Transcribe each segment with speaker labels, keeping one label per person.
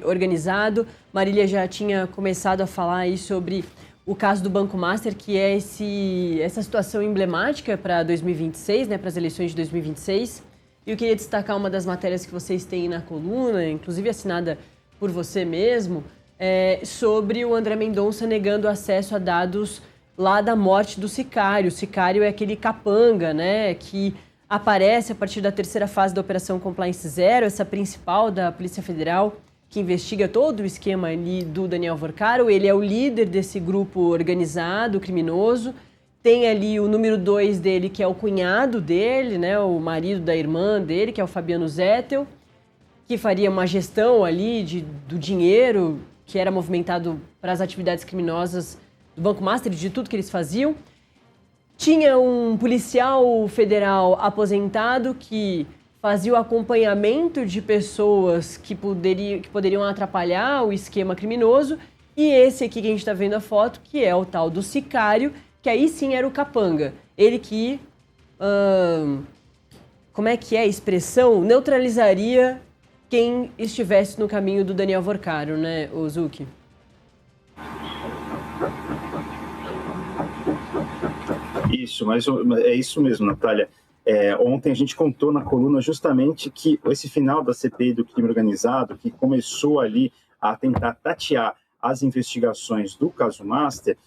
Speaker 1: organizado. Marília já tinha começado a falar aí sobre o caso do Banco Master, que é essa situação emblemática para 2026, né, para as eleições de 2026. E eu queria destacar uma das matérias que vocês têm na coluna, inclusive assinada por você mesmo, sobre o André Mendonça negando acesso a dados lá da morte do sicário. O sicário é aquele capanga, né, que aparece a partir da terceira fase da Operação Compliance Zero, essa principal da Polícia Federal, que investiga todo o esquema ali do Daniel Vorcaro. Ele é o líder desse grupo organizado, criminoso. Tem ali o número 2 dele, que é o cunhado dele, né, o marido da irmã dele, que é o Fabiano Zettel, que faria uma gestão ali do dinheiro que era movimentado para as atividades criminosas do Banco Master, de tudo que eles faziam. Tinha um policial federal aposentado que fazia o acompanhamento de pessoas que poderiam atrapalhar o esquema criminoso. E esse aqui que a gente está vendo a foto, que é o tal do sicário, que aí sim era o capanga. Ele que, como é que é a expressão? Neutralizaria quem estivesse no caminho do Daniel Vorcaro, né, Zucchi?
Speaker 2: Isso, mas é isso mesmo, Natália. Ontem a gente contou na coluna justamente que esse final da CPI do crime organizado, que começou ali a tentar tatear as investigações do caso Master,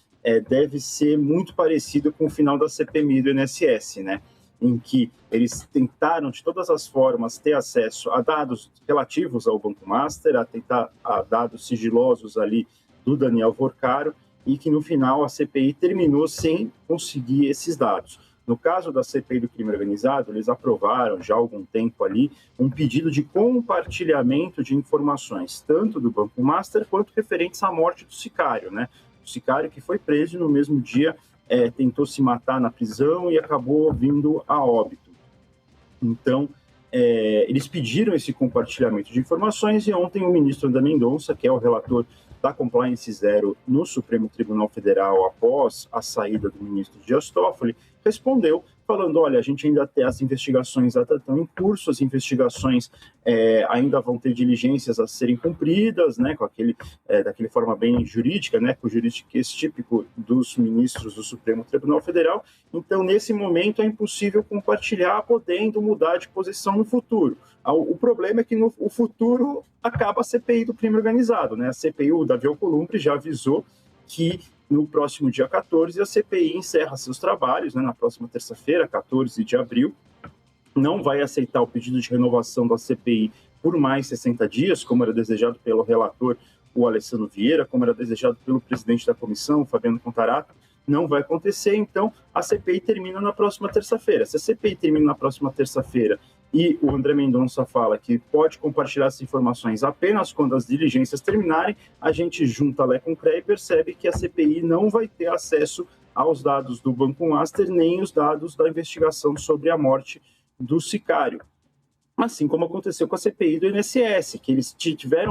Speaker 2: deve ser muito parecido com o final da CPMI do INSS, né? Em que eles tentaram, de todas as formas, ter acesso a dados relativos ao Banco Master, a dados sigilosos ali do Daniel Vorcaro, e que no final a CPI terminou sem conseguir esses dados. No caso da CPI do crime organizado, eles aprovaram já há algum tempo ali um pedido de compartilhamento de informações, tanto do Banco Master quanto referentes à morte do sicário, né? O sicário que foi preso no mesmo dia, tentou se matar na prisão e acabou vindo a óbito. Então, eles pediram esse compartilhamento de informações e ontem o ministro André Mendonça, que é o relator da Compliance Zero no Supremo Tribunal Federal após a saída do ministro Dias Toffoli, respondeu falando, olha, a gente ainda tem as investigações estão em curso, as investigações ainda vão ter diligências a serem cumpridas, né, com daquele forma bem jurídica, né, com o juridiquês típico dos ministros do Supremo Tribunal Federal. Então, nesse momento, é impossível compartilhar, podendo mudar de posição no futuro. O problema é que no futuro acaba a CPI do crime organizado, né? A CPI, o Davi Alcolumbre já avisou que no próximo dia 14 a CPI encerra seus trabalhos, né? Na próxima terça-feira, 14 de abril, não vai aceitar o pedido de renovação da CPI por mais 60 dias, como era desejado pelo relator, o Alessandro Vieira, como era desejado pelo presidente da comissão, Fabiano Contarato. Não vai acontecer, então a CPI termina na próxima terça-feira. Se a CPI termina na próxima terça-feira e o André Mendonça fala que pode compartilhar essas informações apenas quando as diligências terminarem, a gente junta Lé com Cré e percebe que a CPI não vai ter acesso aos dados do Banco Master, nem os dados da investigação sobre a morte do sicário. Assim como aconteceu com a CPI do INSS, que eles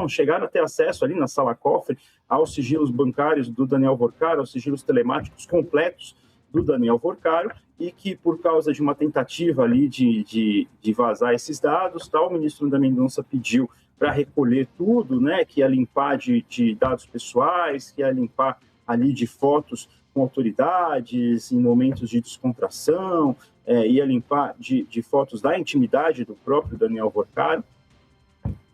Speaker 2: chegaram a ter acesso ali na sala cofre aos sigilos bancários do Daniel Vorcaro, aos sigilos telemáticos completos do Daniel Vorcaro, e que por causa de uma tentativa ali de vazar esses dados, o ministro André Mendonça pediu para recolher tudo, né, que ia limpar de dados pessoais, que ia limpar ali de fotos com autoridades, em momentos de descontração, ia limpar de fotos da intimidade do próprio Daniel Vorcaro.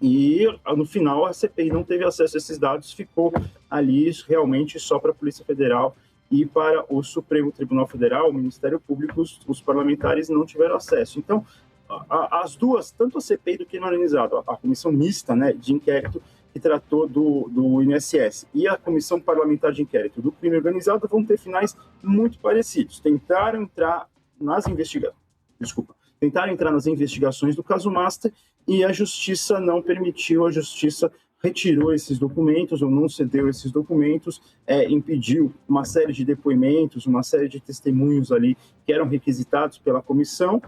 Speaker 2: E, no final, a CPI não teve acesso a esses dados, ficou ali realmente só para a Polícia Federal e para o Supremo Tribunal Federal, o Ministério Público, os parlamentares não tiveram acesso. Então, as duas, tanto a CPI do crime organizado, a comissão mista, né, de inquérito que tratou do INSS e a comissão parlamentar de inquérito do crime organizado vão ter finais muito parecidos. Tentaram entrar nas investigações do caso Master e a Justiça não permitiu, a Justiça retirou esses documentos ou não cedeu esses documentos, impediu uma série de depoimentos, uma série de testemunhos ali que eram requisitados pela comissão,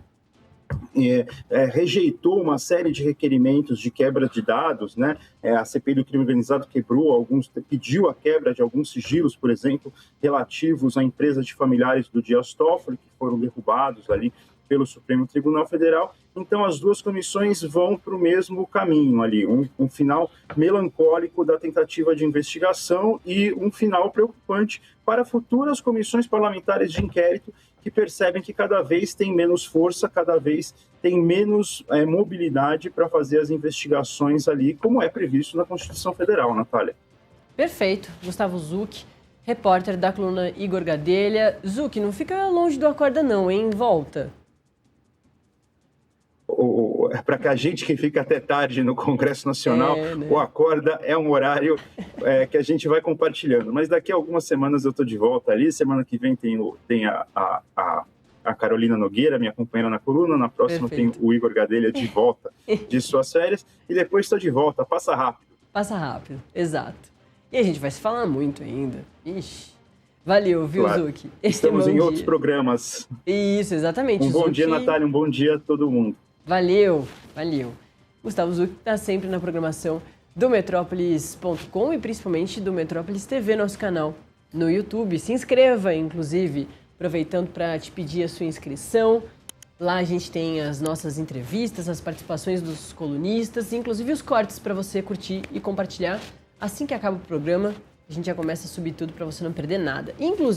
Speaker 2: rejeitou uma série de requerimentos de quebra de dados, né? A CPI do crime organizado pediu a quebra de alguns sigilos, por exemplo, relativos à empresa de familiares do Dias Toffoli, que foram derrubados ali pelo Supremo Tribunal Federal. Então, as duas comissões vão para o mesmo caminho ali, um final melancólico da tentativa de investigação e um final preocupante para futuras comissões parlamentares de inquérito que percebem que cada vez tem menos força, cada vez tem menos mobilidade para fazer as investigações ali, como é previsto na Constituição Federal, Natália.
Speaker 1: Perfeito. Gustavo Zucchi, repórter da coluna Igor Gadelha. Zucchi, não fica longe do Acorda não, hein? Volta.
Speaker 2: Para que a gente que fica até tarde no Congresso Nacional, né? O Acorda é um horário que a gente vai compartilhando. Mas daqui a algumas semanas eu estou de volta ali. Semana que vem tem a Carolina Nogueira, minha companheira na coluna. Na próxima tem o Igor Gadelha de volta de suas férias. E depois estou de volta. Passa rápido.
Speaker 1: Passa rápido, exato. E a gente vai se falar muito ainda. Ixi. Valeu, viu, claro. Zucchi?
Speaker 2: Estamos em outros programas.
Speaker 1: Isso, exatamente.
Speaker 2: Um bom dia, Natália. Um bom dia a todo mundo.
Speaker 1: Valeu, valeu. Gustavo Zucchi está sempre na programação do Metrópolis.com e principalmente do Metrópolis TV, nosso canal no YouTube. Se inscreva, inclusive, aproveitando para te pedir a sua inscrição. Lá a gente tem as nossas entrevistas, as participações dos colunistas, inclusive os cortes para você curtir e compartilhar. Assim que acaba o programa, a gente já começa a subir tudo para você não perder nada. Inclusive